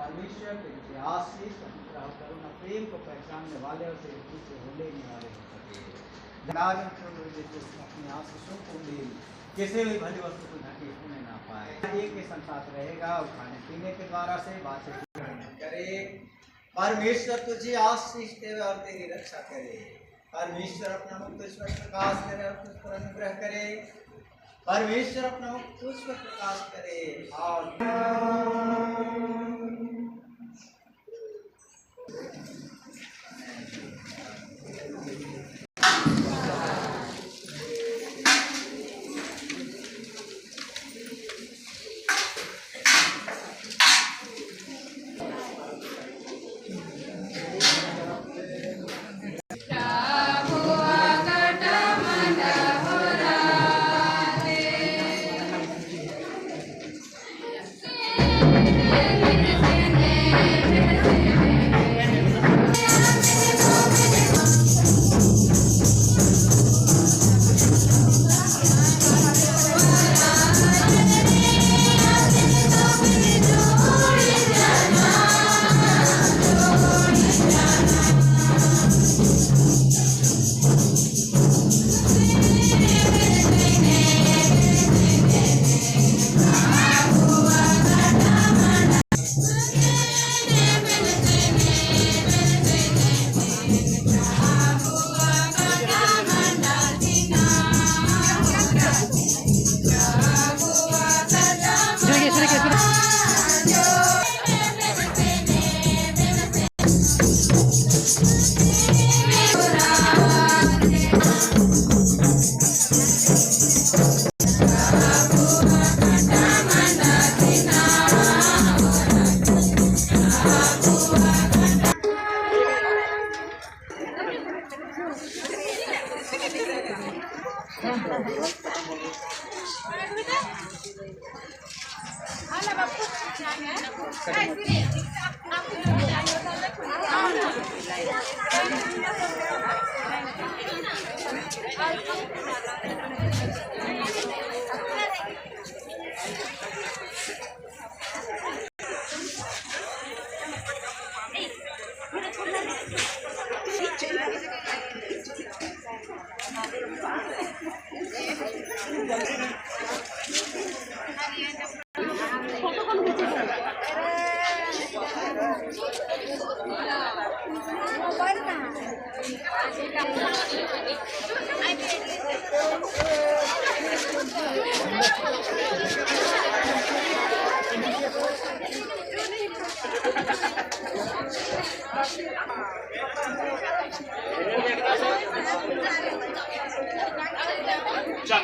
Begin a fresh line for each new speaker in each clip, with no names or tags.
परमेश्वर के नीचे आशीष अनुग्रह करुणा प्रेम को पहचानने वाले और तेरे पीछे हो लेने वाले हो सके। अपनी आशीषों को ले किसी भी भली वस्तु को ढके होने ना पाए। एक के संसार रहेगा और खाने पीने के द्वारा से बातें करे। परमेश्वर तुझे आशीष दे और तेरी रक्षा करे। परमेश्वर अपना मुख तुझ पर प्रकाश करे और तुझ पर अनुग्रह करे। परमेश्वर अपना मुख तुझ पर प्रकाश करे और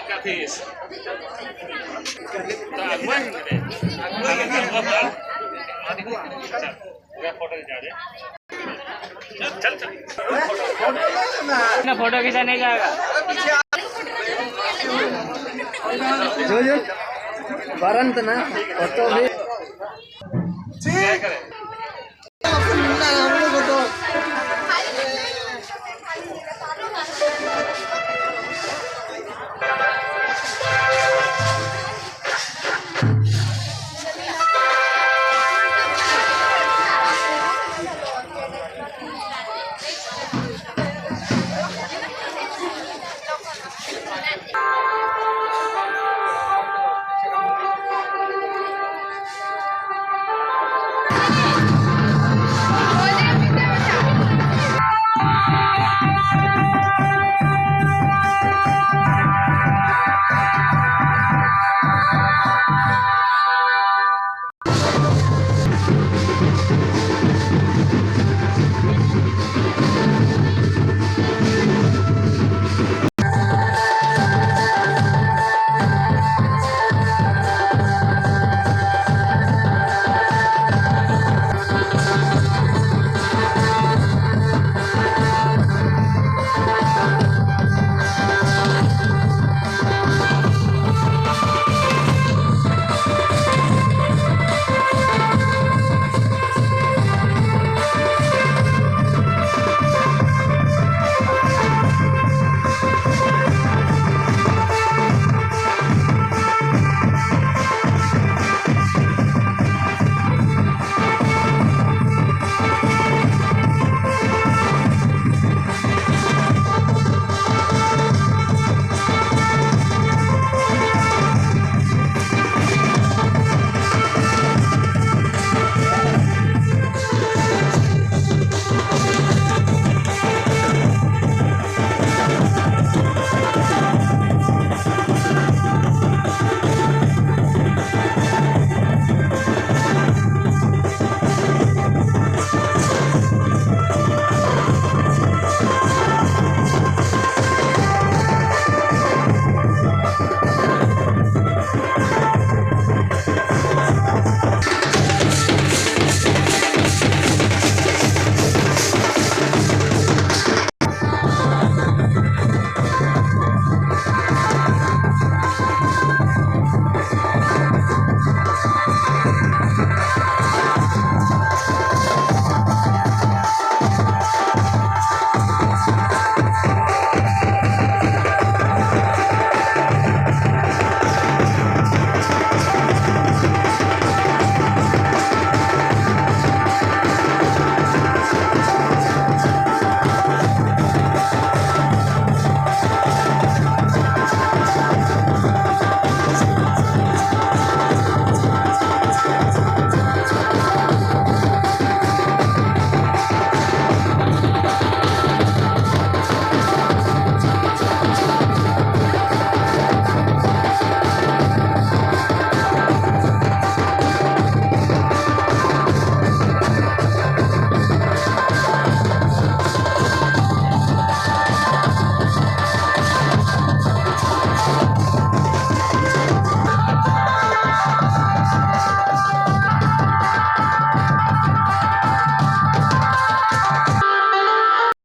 Catis.
फोटो खींचा नहीं जाएगा।
जो बरंत ना फोटो भी
क्या करें?